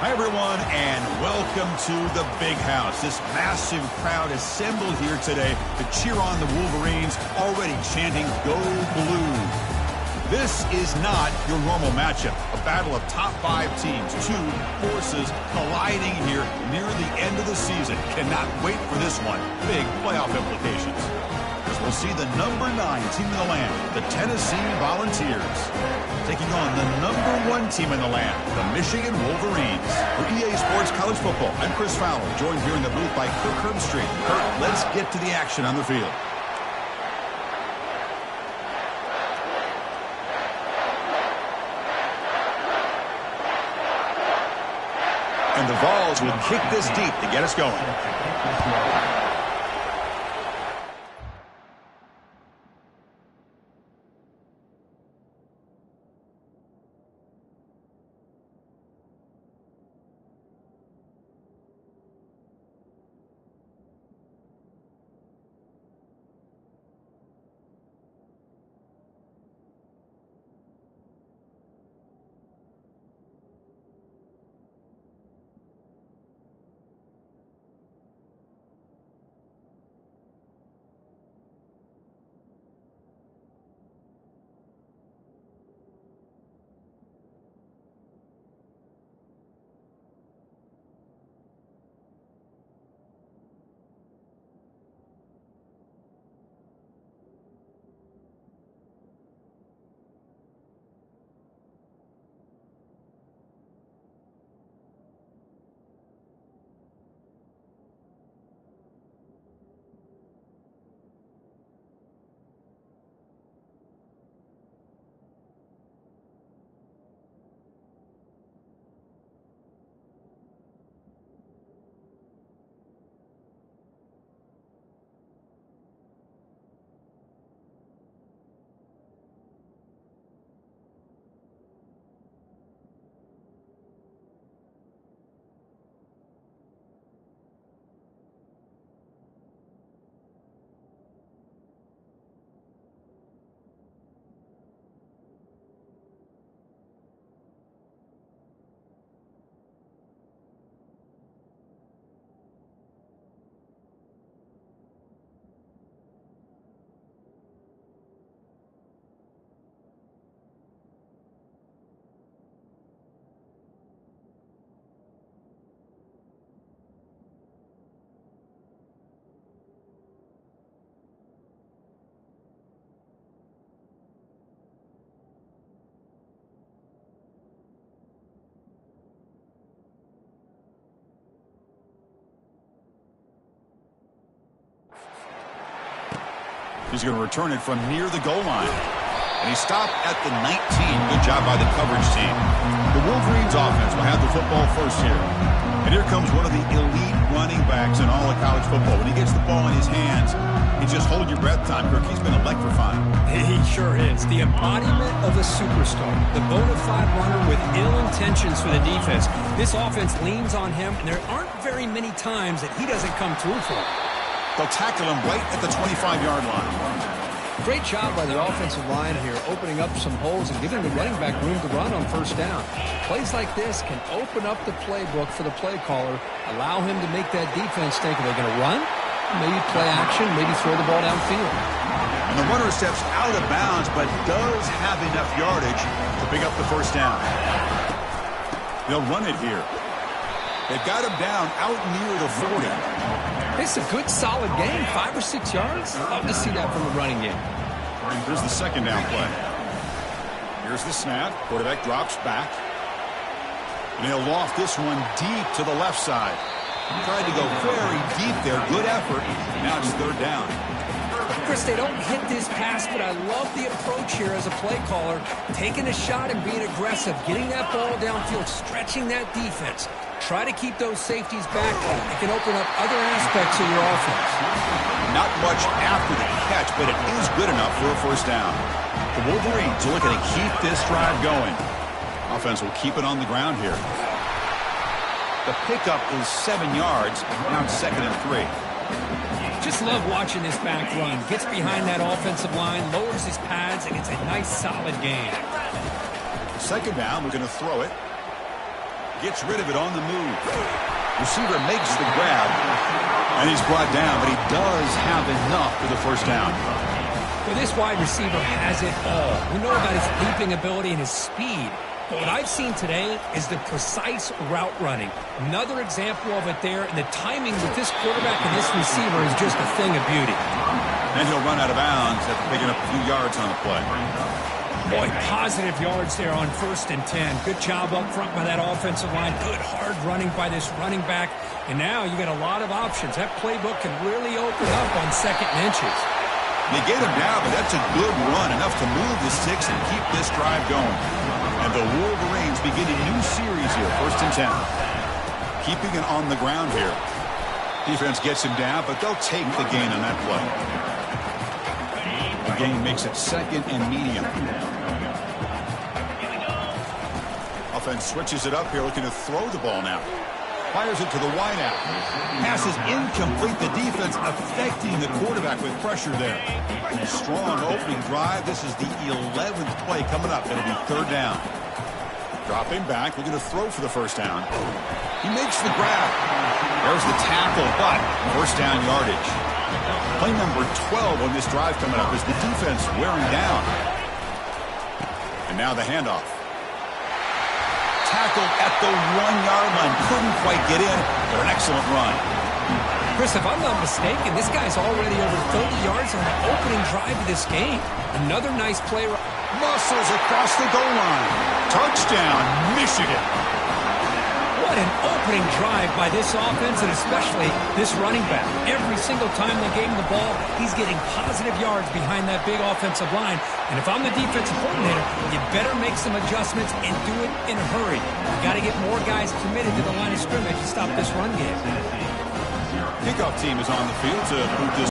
Hi, everyone, and welcome to the Big House. This massive crowd assembled here today to cheer on the Wolverines, already chanting, "Go Blue." This is not your normal matchup, a battle of top 5 teams, 2 forces colliding here near the end of the season. Cannot wait for this one. Big playoff implications. As we'll see the number 9 team in the land, the Tennessee Volunteers, taking on the number 1 team in the land, the Michigan Wolverines. For EA Sports College Football, I'm Chris Fowler, joined here in the booth by Kirk Herbstreit. Kirk, let's get to the action on the field. And the Vols will kick this deep to get us going. He's going to return it from near the goal line. And he stopped at the 19. Good job by the coverage team. The Wolverines offense will have the football first here. And here comes one of the elite running backs in all of college football. When he gets the ball in his hands, he just hold your breath time, Kirk. He's been electrifying. He sure is. The embodiment of a superstar. The bona fide runner with ill intentions for the defense. This offense leans on him, and there aren't very many times that he doesn't come through for it. They'll tackle him right at the 25-yard line. Great job by the offensive line here, opening up some holes and giving the running back room to run on first down. Plays like this can open up the playbook for the play caller, allow him to make that defense think, are they going to run? Maybe play action, maybe throw the ball downfield. And the runner steps out of bounds, but does have enough yardage to pick up the first down. They'll run it here. They've got him down out near the 40. It's a good, solid game, 5 or 6 yards. Love to see that from the running game. Here's the second down play. Here's the snap. Quarterback drops back. And he'll loft this one deep to the left side. Tried to go very deep there. Good effort. Now it's third down. Chris, they don't hit this pass, but I love the approach here as a play caller. Taking a shot and being aggressive, getting that ball downfield, stretching that defense. Try to keep those safeties back. It can open up other aspects of your offense. Not much after the catch, but it is good enough for a first down. The Wolverines are looking to keep this drive going. Offense will keep it on the ground here. The pickup is 7 yards. Now it's 2nd and 3. Just love watching this back run. Gets behind that offensive line, lowers his pads, and it's a nice, solid gain. Second down, we're going to throw it. Gets rid of it on the move. Receiver makes the grab, and he's brought down, but he does have enough for the first down. Well, this wide receiver has it all. We know about his leaping ability and his speed. But what I've seen today is the precise route running. Another example of it there, and the timing with this quarterback and this receiver is just a thing of beauty. And he'll run out of bounds after picking up a few yards on the play. Boy, positive yards there on 1st and 10. Good job up front by that offensive line. Good hard running by this running back. And now you got a lot of options. That playbook can really open up on 2nd and inches. They get him down, but that's a good run, enough to move the sticks and keep this drive going. And the Wolverines begin a new series here, 1st and 10. Keeping it on the ground here. Defense gets him down, but they'll take the gain on that play. The gain makes it 2nd and medium. Offense switches it up here, looking to throw the ball now. Fires it to the wideout. Pass is incomplete. The defense affecting the quarterback with pressure there. Strong opening drive. This is the 11th play coming up. It'll be 3rd down. Dropping back, looking to throw for the first down. He makes the grab. There's the tackle, but first down yardage. Play number 12 on this drive coming up is the defense wearing down. And now the handoff. Tackled at the 1-yard line. Couldn't quite get in, but an excellent run. Chris, if I'm not mistaken, this guy's already over 30 yards on the opening drive of this game. Another nice play. Muscles across the goal line. Touchdown, Michigan. What an opening drive by this offense, and especially this running back. Every single time they gave him the ball, he's getting positive yards behind that big offensive line. And if I'm the defensive coordinator, you better make some adjustments and do it in a hurry. You got to get more guys committed to the line of scrimmage to stop this run game. Kickoff team is on the field to boot this.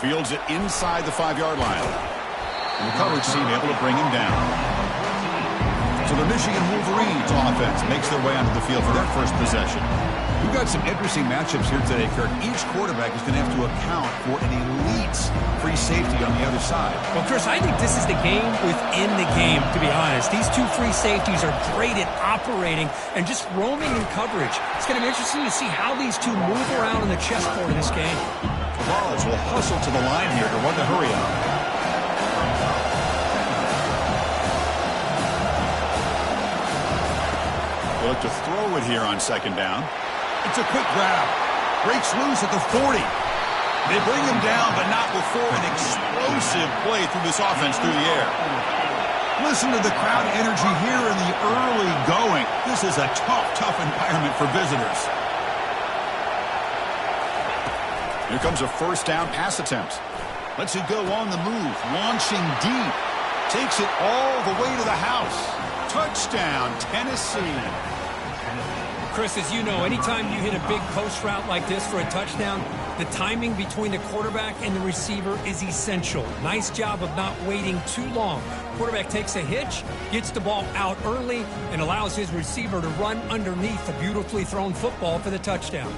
Fields it inside the 5-yard line. And the coverage team able to bring him down. So the Michigan Wolverines offense makes their way onto the field for their first possession. We've got some interesting matchups here today, Kirk. Each quarterback is going to have to account for an elite free safety on the other side. Well, Chris, I think this is the game within the game, to be honest. These two free safeties are great at operating and just roaming in coverage. It's going to be interesting to see how these two move around in the chessboard in this game. Balls will hustle to the line here to run the hurry up. They look to throw it here on 2nd down. It's a quick grab. Breaks loose at the 40. They bring him down, but not before an explosive play through this offense through the air. Listen to the crowd energy here in the early going. This is a tough environment for visitors. Here comes a first down pass attempt. Lets it go on the move. Launching deep. Takes it all the way to the house. Touchdown, Tennessee. Chris, as you know, anytime you hit a big post route like this for a touchdown, the timing between the quarterback and the receiver is essential. Nice job of not waiting too long. Quarterback takes a hitch, gets the ball out early, and allows his receiver to run underneath the beautifully thrown football for the touchdown.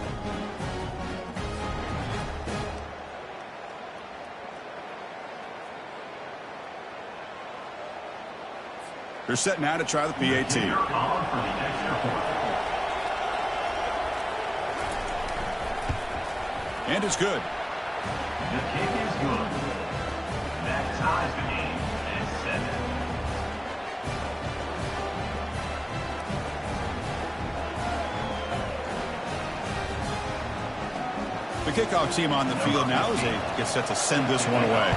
They're set now to try the PAT. And it's good. The kick is good. That ties the game at 7. The kickoff team on the field now as they get set to send this one away.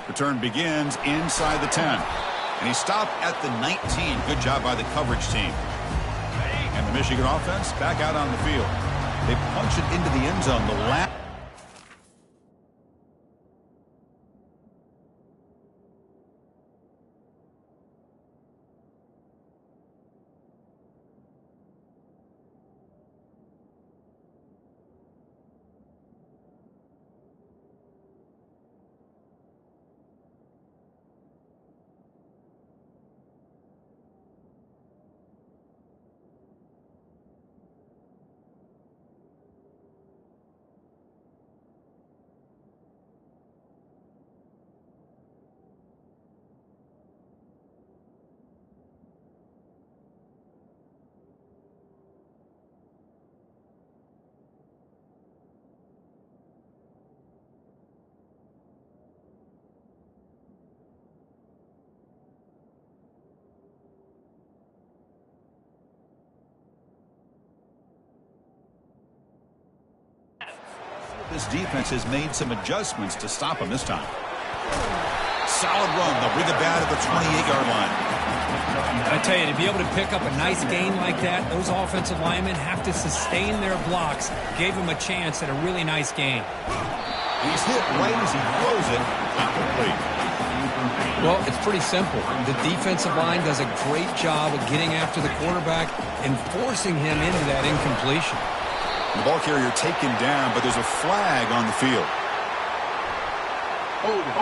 Return begins inside the 10. And he stopped at the 19. Good job by the coverage team. And the Michigan offense back out on the field. They punch it into the end zone. The last. This defense has made some adjustments to stop him this time. Solid run. They'll bring it back at the 28-yard line. I tell you, to be able to pick up a nice gain like that, those offensive linemen have to sustain their blocks. Gave him a chance at a really nice gain. He's hit right as he throws it. Incomplete. Well, it's pretty simple. The defensive line does a great job of getting after the quarterback and forcing him into that incompletion. The ball carrier taken down, but there's a flag on the field. Hold it.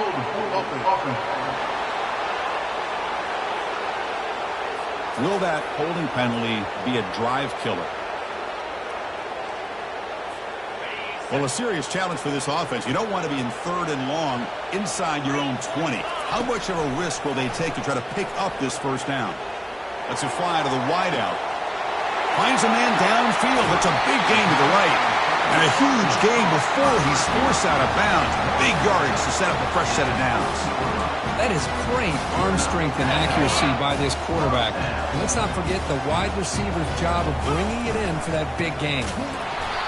Will that holding penalty be a drive killer? Well, a serious challenge for this offense. You don't want to be in 3rd and long inside your own 20. How much of a risk will they take to try to pick up this first down? Let's it fly to the wideout. Finds a man downfield. It's a big gain to the right. And a huge gain before he's forced out of bounds. Big yardage to set up a fresh set of downs. That is great arm strength and accuracy by this quarterback. And let's not forget the wide receiver's job of bringing it in for that big gain.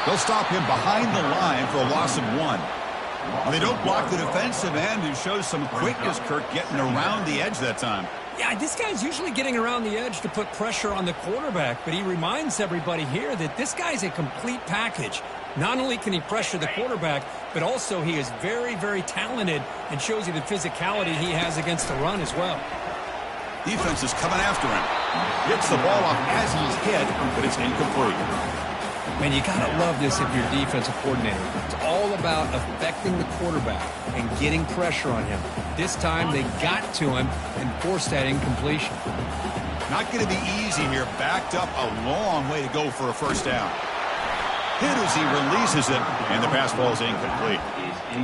They'll stop him behind the line for a loss of 1. Well, they don't block the defensive end, who shows some quickness, Kirk, getting around the edge that time. Yeah, this guy's usually getting around the edge to put pressure on the quarterback, but he reminds everybody here that this guy's a complete package. Not only can he pressure the quarterback, but also he is very, very talented and shows you the physicality he has against the run as well. Defense is coming after him. Gets the ball off as he's hit, but it's incomplete. Man, you got to love this if you're a defensive coordinator. It's all about affecting the quarterback and getting pressure on him. This time they got to him and forced that incompletion. Not going to be easy here. Backed up a long way to go for a first down. Hit as he releases it, and the pass ball is incomplete.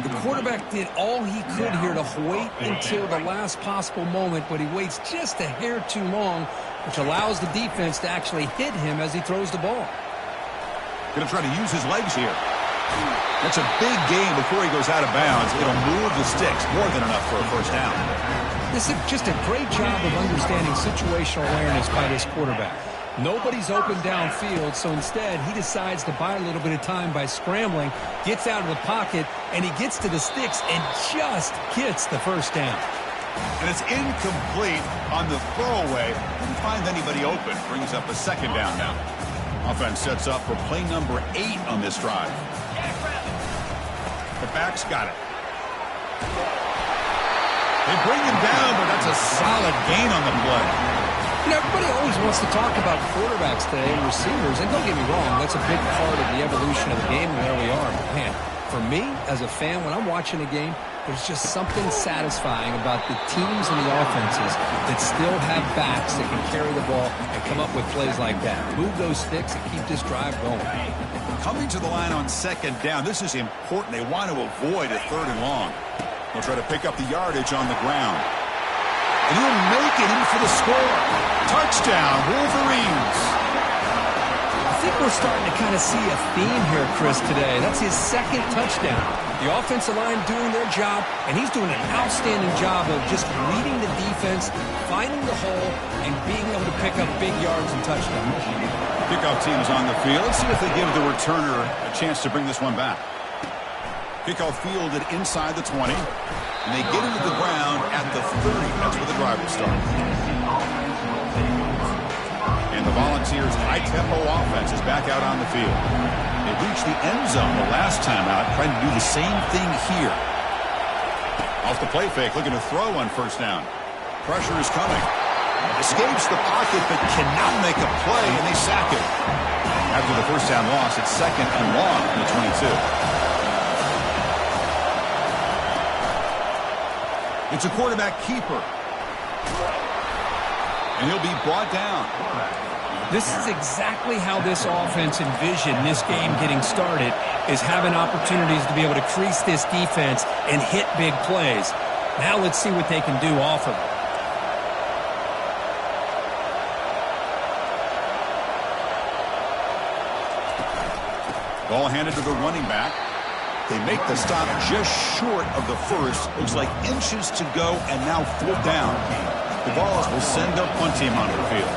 The quarterback did all he could here to wait until the last possible moment, but he waits just a hair too long, which allows the defense to actually hit him as he throws the ball. Going to try to use his legs here. That's a big gain before he goes out of bounds. It'll move the sticks, more than enough for a first down. This is just a great job of understanding situational awareness by this quarterback. Nobody's open downfield, so instead he decides to buy a little bit of time by scrambling, gets out of the pocket, and he gets to the sticks and just gets the first down. And it's incomplete on the throwaway. Didn't find anybody open. Brings up a second down now. Offense sets up for play number 8 on this drive. The back's got it. They bring him down, but that's a solid gain on the play. You know, everybody always wants to talk about quarterbacks today and receivers, and don't get me wrong, that's a big part of the evolution of the game and where we are. But man, for me, as a fan, when I'm watching a game, there's just something satisfying about the teams and the offenses that still have backs that can carry the ball and come up with plays like that. Move those sticks and keep this drive going. Coming to the line on second down, this is important. They want to avoid a 3rd and long. They'll try to pick up the yardage on the ground. And he'll make it in for the score. Touchdown, Wolverines. I think we're starting to kind of see a theme here, Chris, today. That's his 2nd touchdown. The offensive line doing their job, and he's doing an outstanding job of just leading the defense, finding the hole, and being able to pick up big yards and touchdowns. Kickoff team is on the field. Let's see if they give the returner a chance to bring this one back. Kickoff fielded inside the 20. And they get into the ground at the 30. That's where the drive will start. And the Volunteers' high-tempo offense is back out on the field. They reached the end zone the last time out, trying to do the same thing here. Off the play fake, looking to throw on first down. Pressure is coming. Escapes the pocket, but cannot make a play, and they sack it. After the first down loss, it's second and long from the 22. It's a quarterback keeper. And he'll be brought down. This is exactly how this offense envisioned this game getting started, is having opportunities to be able to crease this defense and hit big plays. Now let's see what they can do off of it. Ball handed to the running back. They make the stop just short of the first. Looks like inches to go, and now 4th down. The Vols will send their punt team onto the field.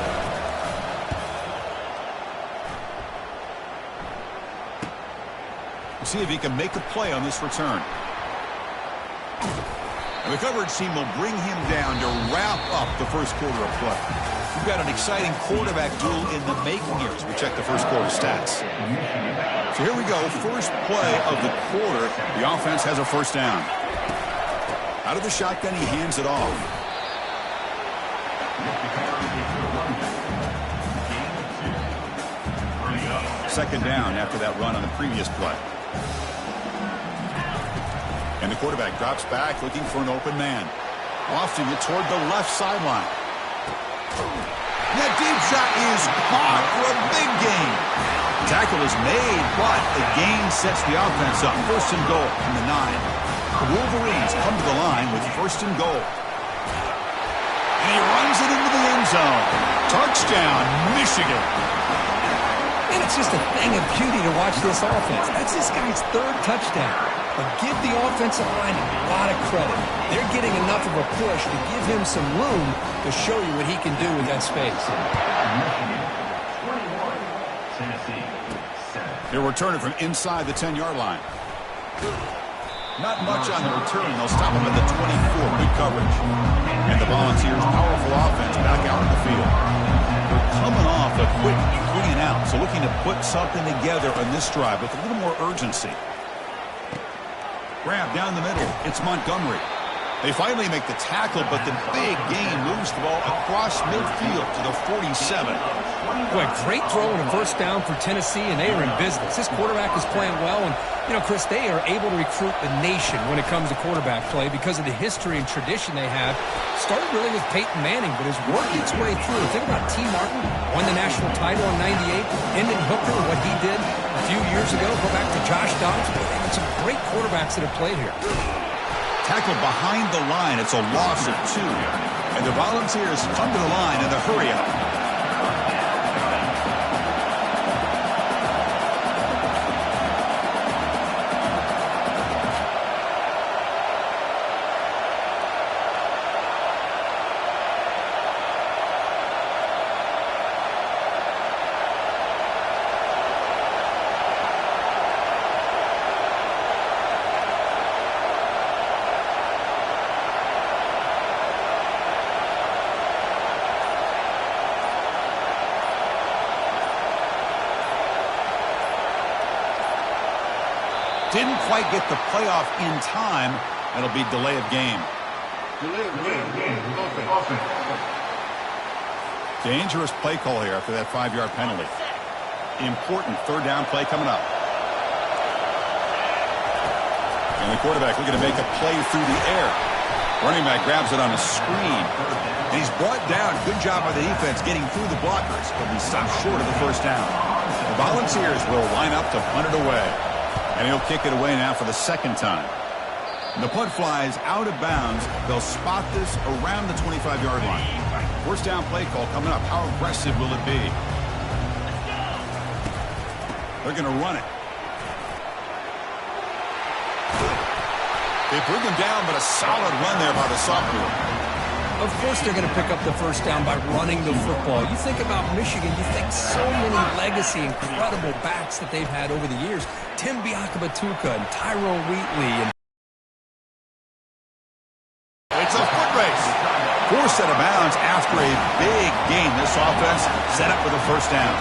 We'll see if he can make a play on this return. And the coverage team will bring him down to wrap up the first quarter of play. We've got an exciting quarterback duel in the making here as we check the first quarter stats. So here we go, first play of the quarter. The offense has a first down. Out of the shotgun, he hands it off. Second down after that run on the previous play. And the quarterback drops back looking for an open man. Lofting it toward the left sideline. That deep shot is caught for a big gain. Tackle is made, but the gain sets the offense up. First and goal from the 9. The Wolverines come to the line with first and goal. And he runs it into the end zone. Touchdown, Michigan. And it's just a thing of beauty to watch this offense. That's this guy's 3rd touchdown. But give the offensive line a lot of credit. They're getting enough of a push to give him some room to show you what he can do with that space. They'll return it from inside the 10-yard line. Not much on the return. They'll stop him at the 24. Good coverage. And the Volunteers' powerful offense back out in the field. They're coming off a quick 3-and-out, so looking to put something together on this drive with a little more urgency. Grab down the middle. It's Montgomery. They finally make the tackle, but the big gain moves the ball across midfield to the 47. Boy, great throw and a first down for Tennessee, and they are in business. This quarterback is playing well, and, you know, Chris, they are able to recruit the nation when it comes to quarterback play because of the history and tradition they have. Started really with Peyton Manning, but has worked its way through. Think about T. Martin, won the national title in '98. Hendon Hooker, what he did a few years ago. Go back to Josh Dobbs. Boy, they've got some great quarterbacks that have played here. Tackle behind the line. It's a loss of 2. And the Volunteers come to the line in the hurry-up. Didn't quite get the playoff in time. That'll be delay of game. Dangerous play call here after that 5-yard penalty. Important 3rd down play coming up. And the quarterback looking to make a play through the air. Running back grabs it on a screen. And he's brought down. Good job by the defense getting through the blockers. But he stopped short of the first down. The Volunteers will line up to punt it away. And he'll kick it away now for the 2nd time. And the punt flies out of bounds. They'll spot this around the 25-yard line. First down play call coming up. How aggressive will it be? They're going to run it. They bring him down, but a solid run there by the sophomore. Of course they're going to pick up the first down by running the football. You think about Michigan, you think so many legacy, incredible backs that they've had over the years. Tim Biakabatuka and Tyrone Wheatley. And it's a foot race. Forced out of bounds after a big gain. This offense set up for the first down.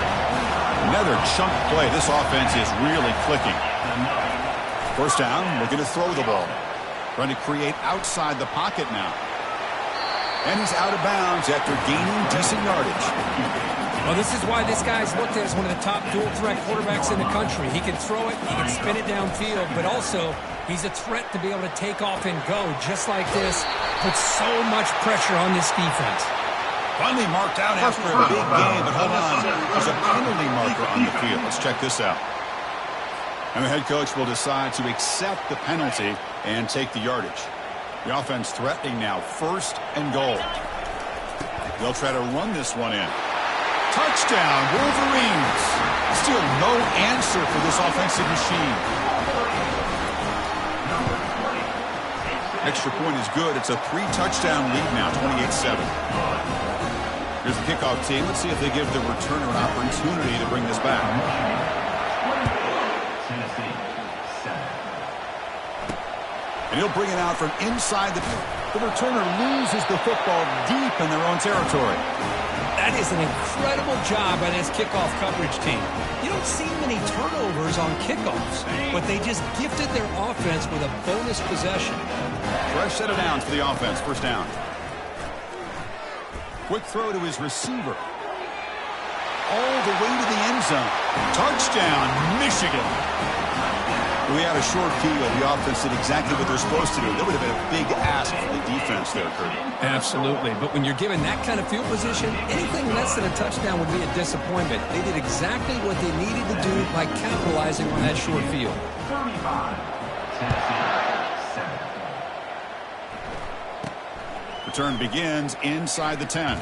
Another chunk play. This offense is really clicking. First down, looking to throw the ball. Trying to create outside the pocket now. And he's out of bounds after gaining decent yardage. Well, this is why this guy's looked at as one of the top dual-threat quarterbacks in the country. He can throw it, he can spin it downfield, but also he's a threat to be able to take off and go just like this. Puts so much pressure on this defense. Finally marked out after a big game, but hold on. There's a penalty marker on the field. Let's check this out. And the head coach will decide to accept the penalty and take the yardage. The offense threatening now, 1st and goal. They'll try to run this one in. Touchdown, Wolverines. Still no answer for this offensive machine. Extra point is good. It's a 3-touchdown lead now, 28-7. Here's the kickoff team. Let's see if they give the returner an opportunity to bring this back. And he'll bring it out from inside the returner loses the football deep in their own territory. That is an incredible job by this kickoff coverage team. You don't see many turnovers on kickoffs, but they just gifted their offense with a bonus possession. Fresh set of downs for the offense. First down. Quick throw to his receiver. All the way to the end zone. Touchdown, Michigan. We had a short field. The offense did exactly what they're supposed to do. That would have been a big ask for the defense there, Kurt. Absolutely. But when you're given that kind of field position, anything less than a touchdown would be a disappointment. They did exactly what they needed to do by capitalizing on that short field. 35-7. Return begins inside the 10.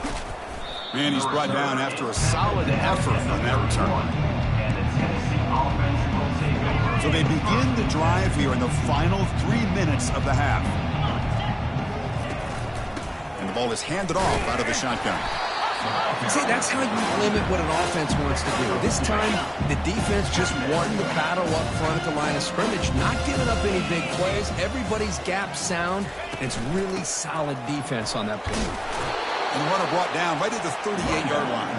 And he's brought down after a solid effort on that return. So they begin the drive here in the final 3 minutes of the half. And the ball is handed off out of the shotgun. See, that's how you limit what an offense wants to do. This time, the defense just won the battle up front at the line of scrimmage, not giving up any big plays. Everybody's gap sound. It's really solid defense on that play. And the runner brought down right at the 38-yard line.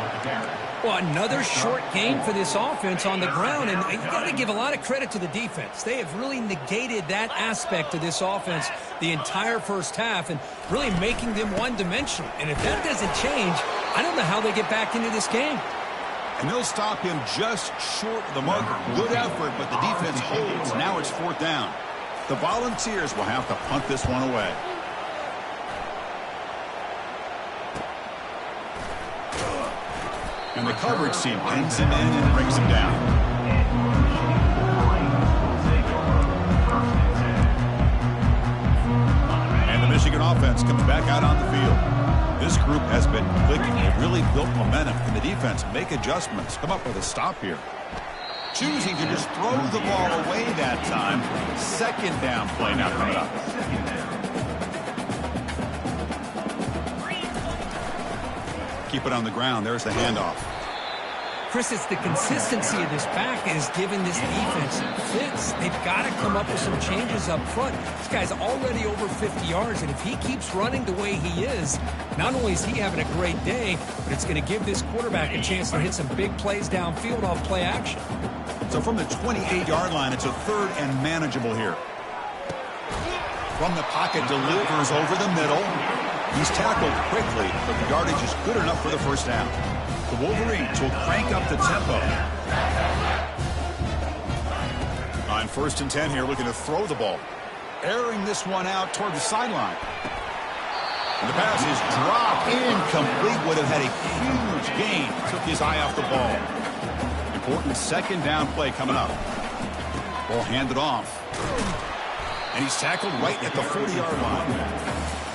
Well, another short game for this offense on the ground, and you got to give a lot of credit to the defense. They have really negated that aspect of this offense the entire first half and really making them one-dimensional. And if that doesn't change, I don't know how they get back into this game. And they'll stop him just short of the marker. Good effort, but the defense holds. Now it's 4th down. The Volunteers will have to punt this one away. And the coverage team pins him in and brings him down. And the Michigan offense comes back out on the field. This group has been clicking. They've really built momentum. And the defense make adjustments. Come up with a stop here. Choosing to just throw the ball away that time. 2nd down play now coming up. Keep it on the ground. There's the handoff. Chris, it's the consistency of this back that has given this defense fits. They've got to come up with some changes up front. This guy's already over 50 yards, and if he keeps running the way he is, not only is he having a great day, but it's going to give this quarterback a chance to hit some big plays downfield off play action. So from the 28-yard line, it's a 3rd and manageable here. From the pocket, delivers over the middle. He's tackled quickly, but the yardage is good enough for the first down. The Wolverines will crank up the tempo. On 1st and 10 here, looking to throw the ball. Airing this one out toward the sideline. And the pass is dropped incomplete. Would have had a huge gain. Took his eye off the ball. Important 2nd down play coming up. Ball handed off. And he's tackled right at the 40-yard line.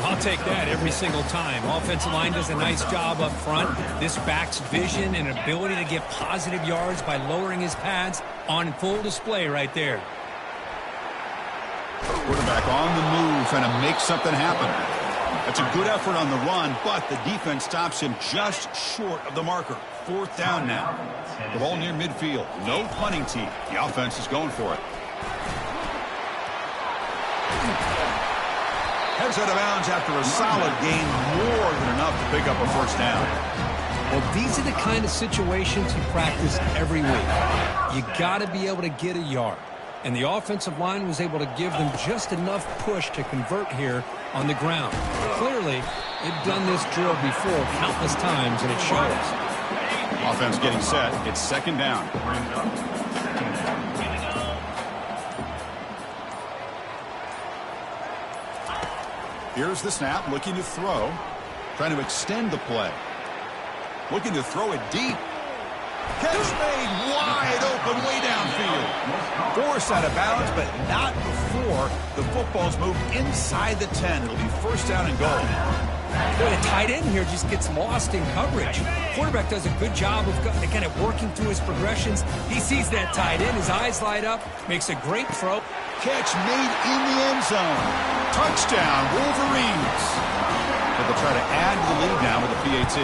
I'll take that every single time. Offensive line does a nice job up front. This back's vision and ability to get positive yards by lowering his pads on full display right there. Quarterback on the move, trying to make something happen. That's a good effort on the run, but the defense stops him just short of the marker. 4th down now. The ball near midfield. No punting team. The offense is going for it. Heads out of bounds after a solid gain, more than enough to pick up a 1st down. Well, these are the kind of situations you practice every week. You got to be able to get a yard. And the offensive line was able to give them just enough push to convert here on the ground. Clearly, they've done this drill before countless times, and it shows. Offense getting set. It's 2nd down. Here's the snap, looking to throw. Trying to extend the play. Looking to throw it deep. Catch made wide open way downfield. Forced out of bounds, but not before the football's moved inside the 10. It'll be 1st down and goal. Boy, the tight end here just gets lost in coverage. Quarterback does a good job of kind of working through his progressions. He sees that tight end, his eyes light up, makes a great throw. Catch made in the end zone. Touchdown, Wolverines. But they'll try to add to the lead now with a PAT.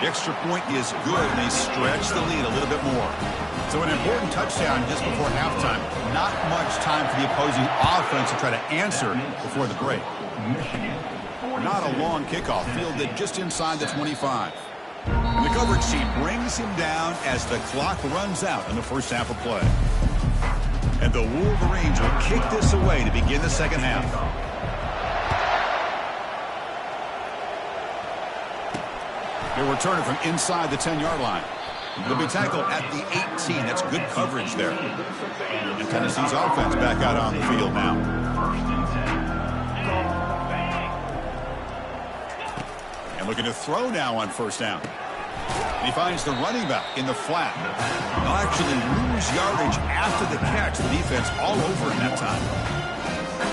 The extra point is good, and they stretch the lead a little bit more. So an important touchdown just before halftime. Not much time for the opposing offense to try to answer before the break. Not a long kickoff, fielded just inside the 25. And the coverage sheet brings him down as the clock runs out in the 1st half of play. And the Wolverines will kick this away to begin the 2nd half. They return it from inside the 10-yard line. They'll be tackled at the 18. That's good coverage there. And Tennessee's offense back out on the field now. And looking to throw now on 1st down. And he finds the running back in the flat. They'll actually lose yardage after the catch. The defense all over him that time.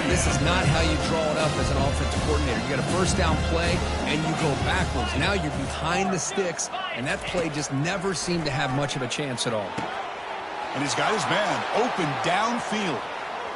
This is not how you draw it up as an offensive coordinator. You got a 1st down play, and you go backwards. Now you're behind the sticks, and that play just never seemed to have much of a chance at all. And he's got his man open downfield.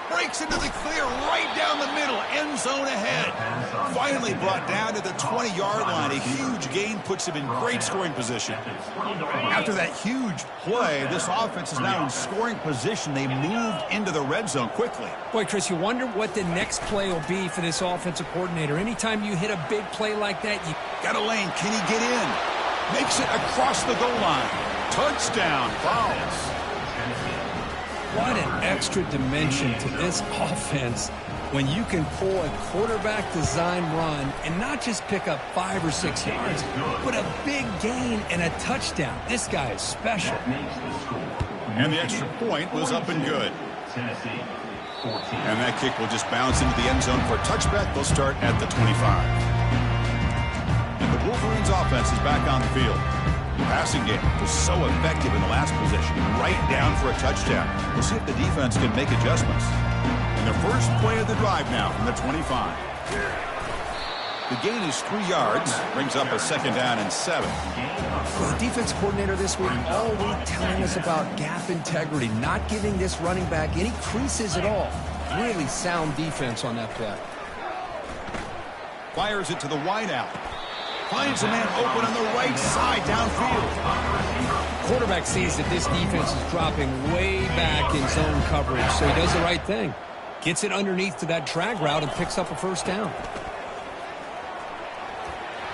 Breaks into the clear right down the middle. End zone ahead. Finally brought down to the 20-yard line. A huge gain puts him in great scoring position. After that huge play, this offense is now in scoring position. They moved into the red zone quickly. Boy, Chris, you wonder what the next play will be for this offensive coordinator. Anytime you hit a big play like that, you got a lane. Can he get in? Makes it across the goal line. Touchdown, Fowles. What an extra dimension to this offense when you can pull a quarterback design run and not just pick up 5 or 6 yards, but a big gain and a touchdown. This guy is special. And the extra point was up and good. And that kick will just bounce into the end zone for a touchback. They'll start at the 25. And the Wolverines offense is back on the field. The passing game was so effective in the last possession, right down for a touchdown. We'll see if the defense can make adjustments. And the first play of the drive now from the 25. The gain is 3 yards, brings up a 2nd down and 7. Well, the defense coordinator this week all week telling us about gap integrity, not giving this running back any creases at all. Really sound defense on that play. Fires it to the wideout. Finds a man open on the right side downfield. Quarterback sees that this defense is dropping way back in zone coverage, so he does the right thing. Gets it underneath to that drag route and picks up a 1st down.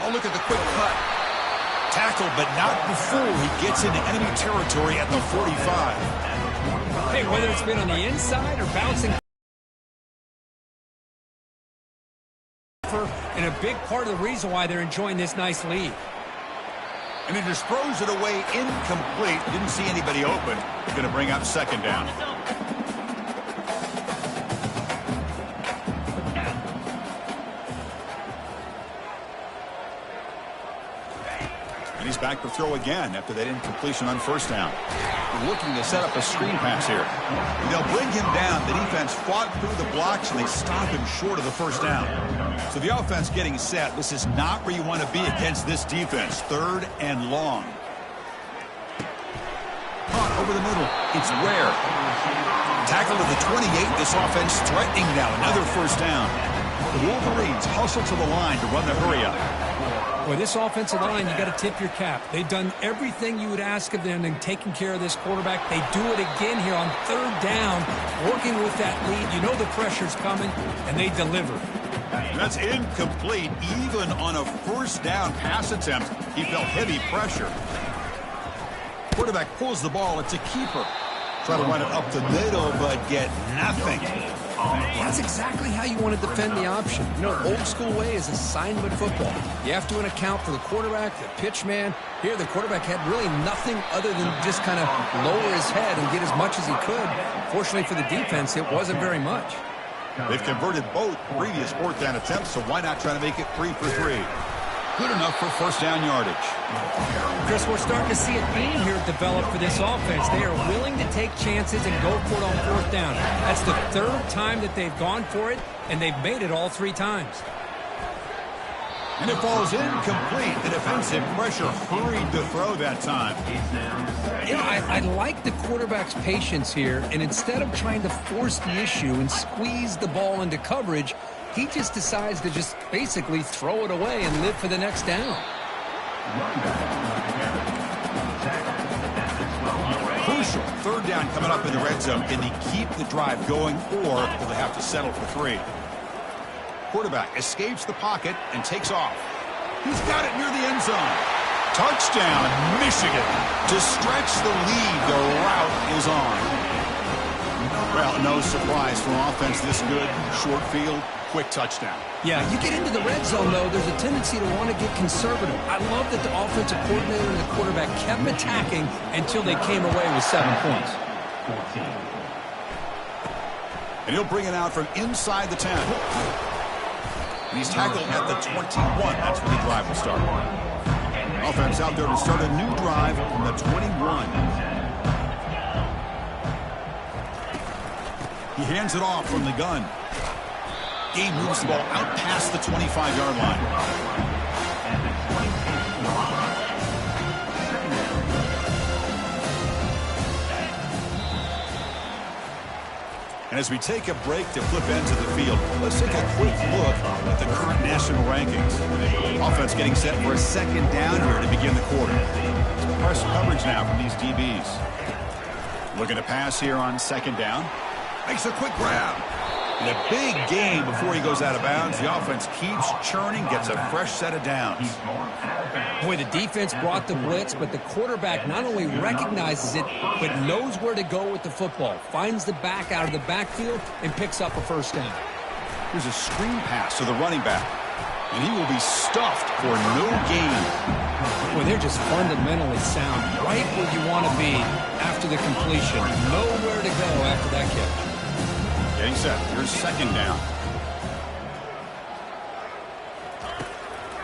Oh, look at the quick cut. Tackled, but not before he gets into enemy territory at the 45. Hey, whether it's been on the inside or bouncing, and a big part of the reason why they're enjoying this nice lead. And he just throws it away incomplete. Didn't see anybody open. Going to bring up 2nd down. And he's back to throw again after that incompletion on 1st down. They're looking to set up a screen pass here. And they'll bring him down. The defense fought through the blocks, and they stop him short of the 1st down. So the offense getting set. This is not where you want to be against this defense. 3rd and long. Caught over the middle. It's Ware. Tackle to the 28. This offense threatening now. Another 1st down. The Wolverines hustle to the line to run the hurry up. Boy, this offensive line, you got to tip your cap. They've done everything you would ask of them in taking care of this quarterback. They do it again here on third down, working with that lead. You know the pressure's coming, and they deliver. That's incomplete. Even on a first down pass attempt, he felt heavy pressure. Quarterback pulls the ball. It's a keeper. Try to run it up the middle, but get nothing. That's exactly how you want to defend the option. You know, old school way is assignment football. You have to account for the quarterback, the pitch man. Here, the quarterback had really nothing other than just kind of lower his head and get as much as he could. Fortunately for the defense, it wasn't very much. They've converted both previous fourth down attempts, so why not try to make it 3 for 3? Good enough for first down yardage. Chris, we're starting to see a theme here develop for this offense. They are willing to take chances and go for it on fourth down. That's the third time that they've gone for it, and they've made it all 3 times. And it falls incomplete. The defensive pressure hurried to throw that time. You know, I like the quarterback's patience here, and instead of trying to force the issue and squeeze the ball into coverage, he just decides to just basically throw it away and live for the next down. Crucial. Third down coming up in the red zone. Can they keep the drive going, or will they have to settle for 3? Quarterback escapes the pocket and takes off. He's got it near the end zone. Touchdown, Michigan. To stretch the lead, the route is on. Well, no surprise from offense this good. Short field, quick touchdown. Yeah, you get into the red zone, though, there's a tendency to want to get conservative. I love that the offensive coordinator and the quarterback kept attacking until they came away with 7 points. 14. And he'll bring it out from inside the 10. And he's tackled at the 21. That's when the drive will start. Offense out there to start a new drive from the 21. He hands it off from the gun. Gabe moves the ball out past the 25-yard line. And as we take a break to flip into the field, let's take a quick look at the current national rankings. Offense getting set for a second down here to begin the quarter. Press coverage now from these DBs. Looking to pass here on second down. Makes a quick grab. And a big gain before he goes out of bounds. The offense keeps churning, gets a fresh set of downs. Boy, the defense brought the blitz, but the quarterback not only recognizes it, but knows where to go with the football. Finds the back out of the backfield and picks up a first down. Here's a screen pass to the running back. And he will be stuffed for no gain. Boy, they're just fundamentally sound. Right where you want to be after the completion. Nowhere to go after that kick. Getting set. Here's second down.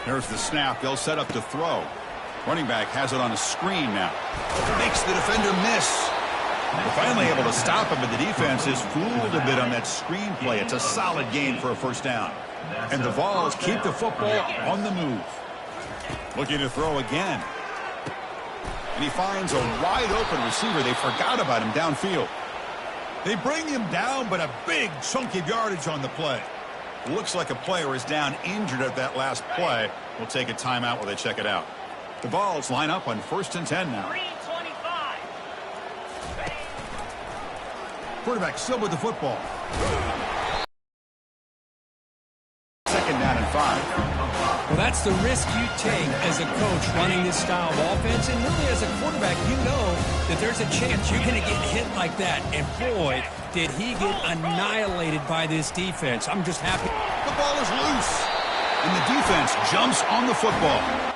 There's the snap. They'll set up to throw. Running back has it on a screen now. Makes the defender miss. We're finally able to stop him, but the defense is fooled a bit on that screen play. It's a solid gain for a first down. And the Vols keep the football on the move. Looking to throw again. And he finds a wide open receiver. They forgot about him downfield. They bring him down, but a big chunk of yardage on the play. Looks like a player is down injured at that last play. We'll take a timeout while they check it out. The Vols line up on 1st and 10 now. Quarterback still with the football. Second down and 5. Well, that's the risk you take as a coach running this style of offense. And really, as a quarterback, you know that there's a chance you're going to get hit like that. And boy, did he get annihilated by this defense. I'm just happy. The ball is loose. And the defense jumps on the football.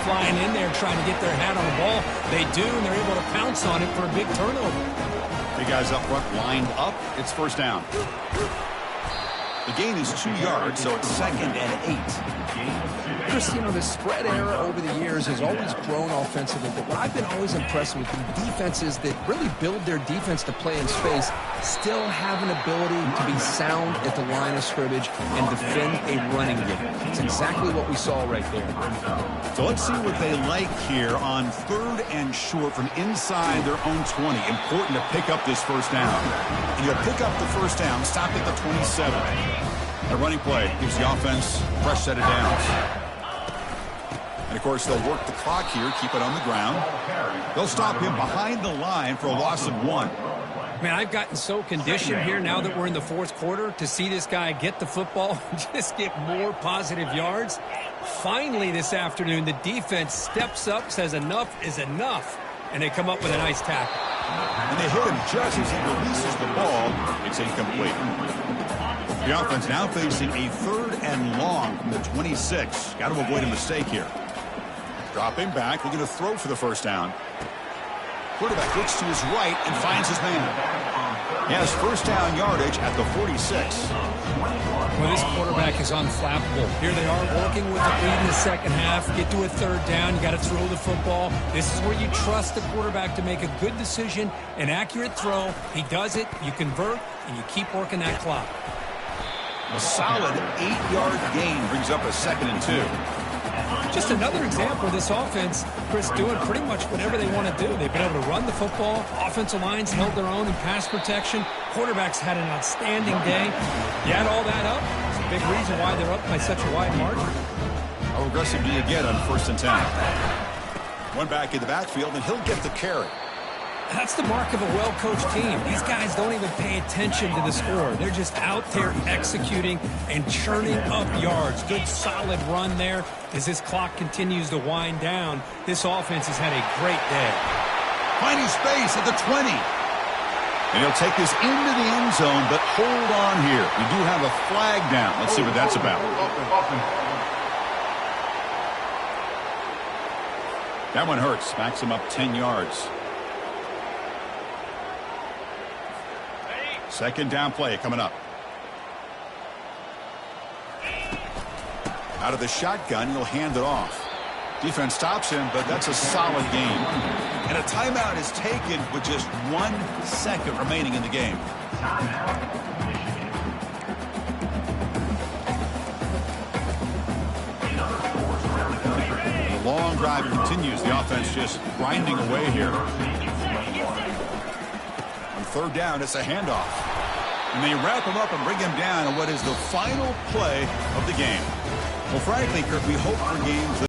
Flying in there trying to get their hat on the ball. They do, and they're able to pounce on it for a big turnover. Big guys up front lined up. It's first down. The gain is 2 yards, so it's 2nd and 8. Chris, you know, the spread era over the years has always grown offensively, but what I've been always impressed with the defenses that really build their defense to play in space still have an ability to be sound at the line of scrimmage and defend a running game. It's exactly what we saw right there. So let's see what they like here on 3rd and short from inside their own 20. Important to pick up this first down. And you'll pick up the first down, stop at the 27. A running play gives the offense a fresh set of downs. And, of course, they'll work the clock here, keep it on the ground. They'll stop him behind the line for a loss of 1. Man, I've gotten so conditioned here now that we're in the 4th quarter to see this guy get the football and just get more positive yards. Finally this afternoon, the defense steps up, says enough is enough, and they come up with a nice tackle. And they hit him just as he releases the ball. It's incomplete. The offense now facing a 3rd and long from the 26. Got to avoid a mistake here. Dropping back, looking to throw for the first down. Quarterback looks to his right and finds his man. He has first down yardage at the 46. Well, this quarterback is unflappable. Here they are working with the lead in the second half. Get to a 3rd down. You got to throw the football. This is where you trust the quarterback to make a good decision, an accurate throw. He does it, you convert, and you keep working that clock. A solid 8-yard gain brings up a 2nd and 2. Just another example of this offense, Chris, doing pretty much whatever they want to do. They've been able to run the football. Offensive lines held their own in pass protection. Quarterbacks had an outstanding day. You add all that up, it's a big reason why they're up by such a wide margin. How aggressive do you get on 1st and 10? One back in the backfield, and he'll get the carry. That's the mark of a well-coached team. These guys don't even pay attention to the score. They're just out there executing and churning up yards. Good, solid run there. As this clock continues to wind down, this offense has had a great day. Finding space at the 20. And he'll take this into the end zone, but hold on here. We do have a flag down. Let's see what that's about. That one hurts. Backs him up 10 yards. 2nd down play coming up. Out of the shotgun, he'll hand it off. Defense stops him, but that's a solid game. And a timeout is taken with just 1 second remaining in the game. The long drive continues. The offense just grinding away here. On 3rd down, it's a handoff. And they wrap him up and bring him down on what is the final play of the game. Well, frankly, Kurt, we hope for games